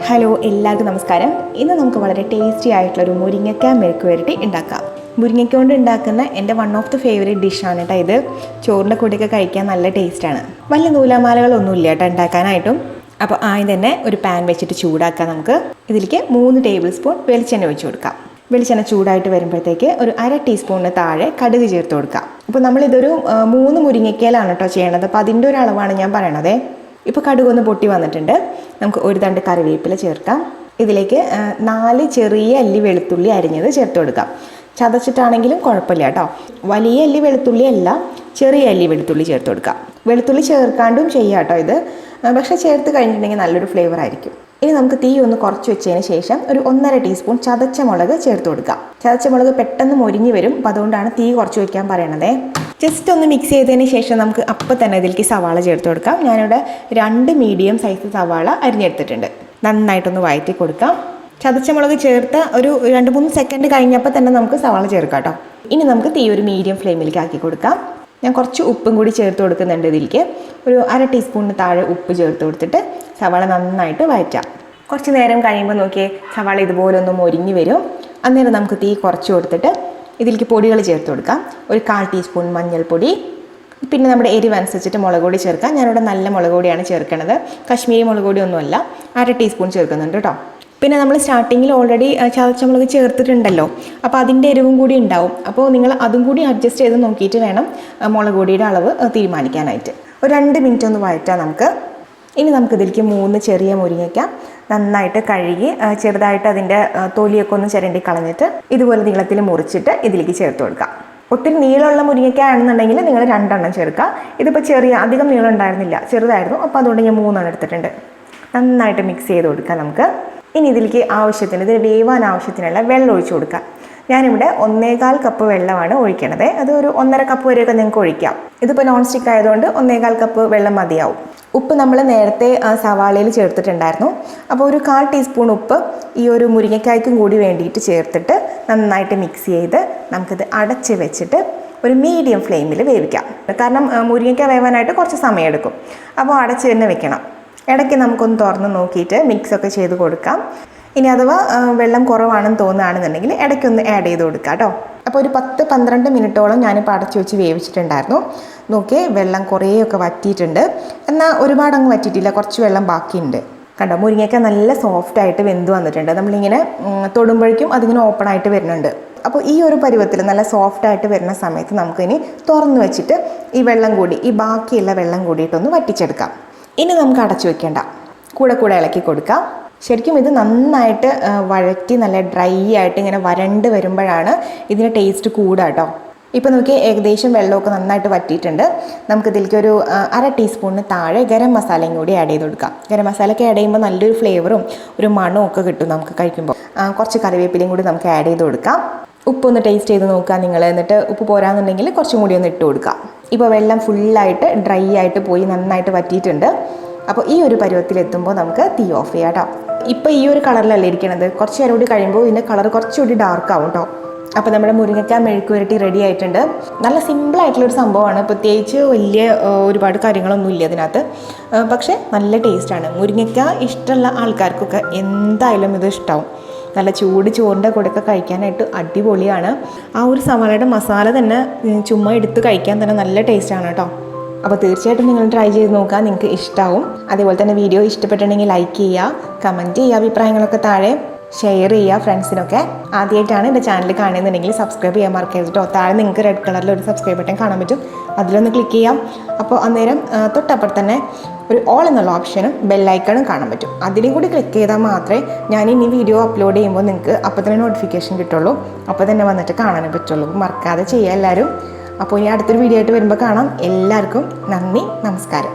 Hello, എല്ലാവർക്കും നമസ്കാരം. ഇന്ന് നമുക്ക് വളരെ ടേസ്റ്റി ആയിട്ടുള്ളൊരു മുരിങ്ങയ്ക്ക മെഴുക്ക് പുരട്ടി ഉണ്ടാക്കാം. മുരിങ്ങയ്ക്ക കൊണ്ട് ഉണ്ടാക്കുന്ന എൻ്റെ വൺ ഓഫ് ദി ഫേവറേറ്റ് ഡിഷാണ് കേട്ടോ ഇത്. ചോറിൻ്റെ കൂടെയൊക്കെ കഴിക്കാൻ നല്ല ടേസ്റ്റാണ്. വലിയ നൂലാമാലകളൊന്നും ഇല്ല കേട്ടോ ഉണ്ടാക്കാനായിട്ടും. അപ്പോൾ ആദ്യം തന്നെ ഒരു പാൻ വെച്ചിട്ട് ചൂടാക്കാം. നമുക്ക് ഇതിലേക്ക് 3 ടേബിൾ സ്പൂൺ വെളിച്ചെണ്ണ ഒഴിച്ച് കൊടുക്കാം. വെളിച്ചെണ്ണ ചൂടായിട്ട് വരുമ്പോഴത്തേക്ക് ഒരു 1/2 ടീസ്പൂണിന് താഴെ കടുക് ചേർത്ത് കൊടുക്കാം. അപ്പോൾ നമ്മളിതൊരു 3 മുരിങ്ങയ്ക്കയിലാണ് കേട്ടോ ചെയ്യണത്. അപ്പോൾ അതിൻ്റെ ഒരു അളവാണ് ഞാൻ പറയണത്. ഇപ്പോൾ കടുകൊന്ന് പൊട്ടി വന്നിട്ടുണ്ട്. നമുക്ക് ഒരു തണ്ട് കറിവേപ്പില ചേർക്കാം. ഇതിലേക്ക് 4 ചെറിയ അല്ലി വെളുത്തുള്ളി അരിഞ്ഞത് ചേർത്ത് കൊടുക്കാം. ചതച്ചിട്ടാണെങ്കിലും കുഴപ്പമില്ല കേട്ടോ. വലിയ അല്ലി വെളുത്തുള്ളി അല്ല, ചെറിയ അല്ലി വെളുത്തുള്ളി ചേർത്ത് കൊടുക്കാം. വെളുത്തുള്ളി ചേർക്കാണ്ടും ചെയ്യാം കേട്ടോ ഇത്, പക്ഷേ ചേർത്ത് കഴിഞ്ഞിട്ടുണ്ടെങ്കിൽ നല്ലൊരു ഫ്ലേവർ ആയിരിക്കും. ഇനി നമുക്ക് തീ ഒന്ന് കുറച്ച് വെച്ചതിന് ശേഷം ഒരു 1/2 ടീസ്പൂൺ ചതച്ച മുളക് ചേർത്ത് കൊടുക്കാം. ചതച്ച മുളക് പെട്ടെന്ന് മൊരിഞ്ഞ് വരും. അപ്പോൾ അതുകൊണ്ടാണ് തീ കുറച്ച് വയ്ക്കാൻ പറയണത്. ജസ്റ്റ് ഒന്ന് മിക്സ് ചെയ്തതിന് ശേഷം നമുക്ക് അപ്പം തന്നെ ഇതിലേക്ക് സവാള ചേർത്ത് കൊടുക്കാം. ഞാനിവിടെ 2 മീഡിയം സൈസ് സവാള അരിഞ്ഞെടുത്തിട്ടുണ്ട്. നന്നായിട്ടൊന്ന് വഴറ്റി കൊടുക്കാം. ചതച്ച മുളക് ചേർത്ത് ഒരു 2-3 സെക്കൻഡ് കഴിഞ്ഞപ്പോൾ തന്നെ നമുക്ക് സവാള ചേർക്കാം കേട്ടോ. ഇനി നമുക്ക് തീ ഒരു മീഡിയം ഫ്ലെയിമിലേക്ക് ആക്കി കൊടുക്കാം. ഞാൻ കുറച്ച് ഉപ്പും കൂടി ചേർത്ത് കൊടുക്കുന്നുണ്ട്. ഇതിലേക്ക് ഒരു 1/2 ടീസ്പൂണിന് താഴെ ഉപ്പ് ചേർത്ത് കൊടുത്തിട്ട് സവാള നന്നായിട്ട് വഴറ്റാം. കുറച്ച് നേരം കഴിയുമ്പോൾ നോക്കിയേ സവാള ഇതുപോലെ ഒന്ന് മൊരിഞ്ഞ് വരും. അന്നേരം നമുക്ക് തീ കുറച്ച് കൊടുത്തിട്ട് ഇതിലേക്ക് പൊടികൾ ചേർത്ത് കൊടുക്കാം. ഒരു 1/4 ടീസ്പൂൺ മഞ്ഞൾപ്പൊടി, പിന്നെ നമ്മുടെ എരിവ് അനുസരിച്ചിട്ട് മുളക് പൊടി ചേർക്കാം. ഞാനിവിടെ നല്ല മുളക് പൊടിയാണ് ചേർക്കുന്നത്, കശ്മീരി മുളക് പൊടി ഒന്നുമല്ല. 1/2 ടീസ്പൂൺ ചേർക്കുന്നുണ്ട് കേട്ടോ. പിന്നെ നമ്മൾ സ്റ്റാർട്ടിങ്ങിൽ ഓൾറെഡി ചതച്ച മുളക് ചേർത്തിട്ടുണ്ടല്ലോ, അപ്പോൾ അതിൻ്റെ എരിവും കൂടി ഉണ്ടാവും. അപ്പോൾ നിങ്ങൾ അതും കൂടി അഡ്ജസ്റ്റ് ചെയ്ത് നോക്കിയിട്ട് വേണം മുളക് പൊടിയുടെ അളവ് തീരുമാനിക്കാനായിട്ട്. ഒരു 2 മിനിറ്റ് ഒന്ന് വഴറ്റാം നമുക്ക്. ഇനി നമുക്കിതിലേക്ക് 3 ചെറിയ മുരിങ്ങയ്ക്ക നന്നായിട്ട് കഴുകി ചെറുതായിട്ട് അതിൻ്റെ തൊലിയൊക്കെ ഒന്ന് ചിരണ്ടി കളഞ്ഞിട്ട് ഇതുപോലെ നീളത്തിൽ മുറിച്ചിട്ട് ഇതിലേക്ക് ചേർത്ത് കൊടുക്കാം. ഒത്തിരി നീളമുള്ള മുരിങ്ങയ്ക്ക ആണെന്നുണ്ടെങ്കിൽ നിങ്ങൾ 2 എണ്ണം ചേർക്കുക. ഇതിപ്പോൾ അധികം നീളം ഉണ്ടായിരുന്നില്ല, ചെറുതായിരുന്നു. അപ്പോൾ അതുകൊണ്ട് ഞാൻ 3 എണ്ണം എടുത്തിട്ടുണ്ട്. നന്നായിട്ട് മിക്സ് ചെയ്ത് കൊടുക്കാം നമുക്ക്. ഇനി ഇതിലേക്ക് ആവശ്യത്തിന്, ഇതിന് വേവാൻ ആവശ്യത്തിനുള്ള വെള്ളം ഒഴിച്ച് കൊടുക്കാം. ഞാനിവിടെ 1/4 കപ്പ് വെള്ളമാണ് ഒഴിക്കണത്. അത് ഒരു 1.5 കപ്പ് വരെയൊക്കെ നിങ്ങൾക്ക് ഒഴിക്കാം. ഇതിപ്പോൾ നോൺ സ്റ്റിക്ക് ആയതുകൊണ്ട് 1/4 കപ്പ് വെള്ളം മതിയാവും. ഉപ്പ് നമ്മൾ നേരത്തെ സവാളയിൽ ചേർത്തിട്ടുണ്ടായിരുന്നു. അപ്പോൾ ഒരു 1/4 ടീസ്പൂൺ ഉപ്പ് ഈ ഒരു മുരിങ്ങയ്ക്കായ്ക്കും കൂടി വേണ്ടിയിട്ട് ചേർത്തിട്ട് നന്നായിട്ട് മിക്സ് ചെയ്ത് നമുക്കിത് അടച്ച് വെച്ചിട്ട് ഒരു മീഡിയം ഫ്ലെയിമിൽ വേവിക്കാം. കാരണം മുരിങ്ങയ്ക്ക വേവാനായിട്ട് കുറച്ച് സമയം എടുക്കും. അപ്പോൾ അടച്ച് തന്നെ വെക്കണം. ഇടയ്ക്ക് നമുക്കൊന്ന് തുറന്ന് നോക്കിയിട്ട് മിക്സൊക്കെ ചെയ്ത് കൊടുക്കാം. ഇനി അഥവാ വെള്ളം കുറവാണെന്ന് തോന്നുകയാണെന്നുണ്ടെങ്കിൽ ഇടയ്ക്കൊന്ന് ആഡ് ചെയ്ത് കൊടുക്കാം കേട്ടോ. അപ്പോൾ ഒരു 10-12 മിനിറ്റോളം ഞാനിപ്പോൾ അടച്ചു വെച്ച് വേവിച്ചിട്ടുണ്ടായിരുന്നു. നോക്കിയേ വെള്ളം കുറേയൊക്കെ വറ്റിയിട്ടുണ്ട്. എന്നാൽ ഒരുപാട് അങ്ങ് വറ്റിയിട്ടില്ല, കുറച്ച് വെള്ളം ബാക്കിയുണ്ട്. കണ്ടോ, മുരിങ്ങയ്ക്ക നല്ല സോഫ്റ്റായിട്ട് വെന്ത് വന്നിട്ടുണ്ട്. നമ്മളിങ്ങനെ തൊടുമ്പോഴേക്കും അതിങ്ങനെ ഓപ്പണായിട്ട് വരുന്നുണ്ട്. അപ്പോൾ ഈ ഒരു പരുവത്തിൽ നല്ല സോഫ്റ്റായിട്ട് വരുന്ന സമയത്ത് നമുക്കിനി തുറന്ന് വെച്ചിട്ട് ഈ വെള്ളം കൂടി, ഈ ബാക്കിയുള്ള വെള്ളം കൂടിയിട്ടൊന്ന് വറ്റിച്ചെടുക്കാം. ഇനി നമുക്ക് അടച്ചു വെക്കേണ്ട, കൂടെ ഇളക്കി കൊടുക്കാം. ശരിക്കും ഇത് നന്നായിട്ട് വഴറ്റി നല്ല ഡ്രൈ ആയിട്ട് ഇങ്ങനെ വരണ്ട് വരുമ്പോഴാണ് ഇതിൻ്റെ ടേസ്റ്റ് കൂടുക കേട്ടോ. ഇപ്പോൾ നോക്കി ഏകദേശം വെള്ളമൊക്കെ നന്നായിട്ട് വറ്റിയിട്ടുണ്ട്. നമുക്കിതിലേക്ക് ഒരു 1/2 ടീസ്പൂണിന് താഴെ ഗരം മസാലയും കൂടി ആഡ് ചെയ്ത് കൊടുക്കാം. ഗരം മസാലയൊക്കെ ആഡ് ചെയ്യുമ്പോൾ നല്ലൊരു ഫ്ലേവറും ഒരു മണവും ഒക്കെ കിട്ടും നമുക്ക് കഴിക്കുമ്പോൾ. കുറച്ച് കറിവേപ്പിലയും കൂടി നമുക്ക് ആഡ് ചെയ്ത് കൊടുക്കാം. ഉപ്പൊന്ന് ടേസ്റ്റ് ചെയ്ത് നോക്കുക നിങ്ങൾ. എന്നിട്ട് ഉപ്പ് പോരാന്നുണ്ടെങ്കിൽ കുറച്ചും കൂടി ഒന്ന് ഇട്ട് കൊടുക്കാം. ഇപ്പോൾ വെള്ളം ഫുള്ളായിട്ട് ഡ്രൈ ആയിട്ട് പോയി നന്നായിട്ട് വറ്റിയിട്ടുണ്ട്. അപ്പോൾ ഈ ഒരു പരുവത്തിലെത്തുമ്പോൾ നമുക്ക് തീ ഓഫ് ചെയ്യാം കേട്ടോ. ഇപ്പോൾ ഈ ഒരു കളറിലല്ലേ ഇരിക്കണത്. കുറച്ച് നേരം കൂടി കഴിയുമ്പോൾ ഇതിൻ്റെ കളർ കുറച്ചുകൂടി ഡാർക്ക് ആവും കേട്ടോ. അപ്പോൾ നമ്മുടെ മുരിങ്ങയ്ക്ക മെഴുക്ക് പുരട്ടി റെഡി ആയിട്ടുണ്ട്. നല്ല സിമ്പിളായിട്ടുള്ളൊരു സംഭവമാണ്. പ്രത്യേകിച്ച് വലിയ ഒരുപാട് കാര്യങ്ങളൊന്നും ഇല്ല അതിനകത്ത്, പക്ഷേ നല്ല ടേസ്റ്റാണ്. മുരിങ്ങയ്ക്ക ഇഷ്ടമുള്ള ആൾക്കാർക്കൊക്കെ എന്തായാലും ഇത് ഇഷ്ടമാവും. നല്ല ചൂട് ചോറിൻ്റെ കൂടെയൊക്കെ കഴിക്കാനായിട്ട് അടിപൊളിയാണ്. ആ ഒരു സവാളയുടെ മസാല തന്നെ ചുമ്മാ എടുത്ത് കഴിക്കാൻ തന്നെ നല്ല ടേസ്റ്റാണ് കേട്ടോ. അപ്പോൾ തീർച്ചയായിട്ടും നിങ്ങൾ ട്രൈ ചെയ്ത് നോക്കുക, നിങ്ങൾക്ക് ഇഷ്ടമാവും. അതേപോലെ തന്നെ വീഡിയോ ഇഷ്ടപ്പെട്ടിട്ടുണ്ടെങ്കിൽ ലൈക്ക് ചെയ്യുക, കമൻറ്റ് ചെയ്യുക, അഭിപ്രായങ്ങളൊക്കെ താഴെ ഷെയർ ചെയ്യുക ഫ്രണ്ട്സിനൊക്കെ. ആദ്യമായിട്ടാണ് എൻ്റെ ചാനൽ കാണുന്നുണ്ടെങ്കിൽ സബ്സ്ക്രൈബ് ചെയ്യാൻ മറക്കരുത് കേട്ടോ. താഴെ നിങ്ങൾക്ക് റെഡ് കളറിൽ ഒരു സബ്സ്ക്രൈബ് ബട്ടൺ കാണാൻ പറ്റും, അതിലൊന്ന് ക്ലിക്ക് ചെയ്യാം. അപ്പോൾ അന്നേരം തൊട്ടപ്പുറത്ത് തന്നെ ഒരു ഓൾ എന്നുള്ള ഓപ്ഷനും ബെല്ലൈക്കണും കാണാൻ പറ്റും. അതിലും കൂടി ക്ലിക്ക് ചെയ്താൽ മാത്രമേ ഞാൻ ഇനി വീഡിയോ അപ്ലോഡ് ചെയ്യുമ്പോൾ നിങ്ങൾക്ക് അപ്പോൾ തന്നെ നോട്ടിഫിക്കേഷൻ കിട്ടുള്ളൂ, അപ്പോൾ തന്നെ വന്നിട്ട് കാണാനും പറ്റുള്ളൂ. മറക്കാതെ ചെയ്യുക എല്ലാവരും. അപ്പോൾ ഇനി അടുത്തൊരു വീഡിയോ ആയിട്ട് വരുമ്പോൾ കാണാം. എല്ലാവർക്കും നന്ദി, നമസ്കാരം.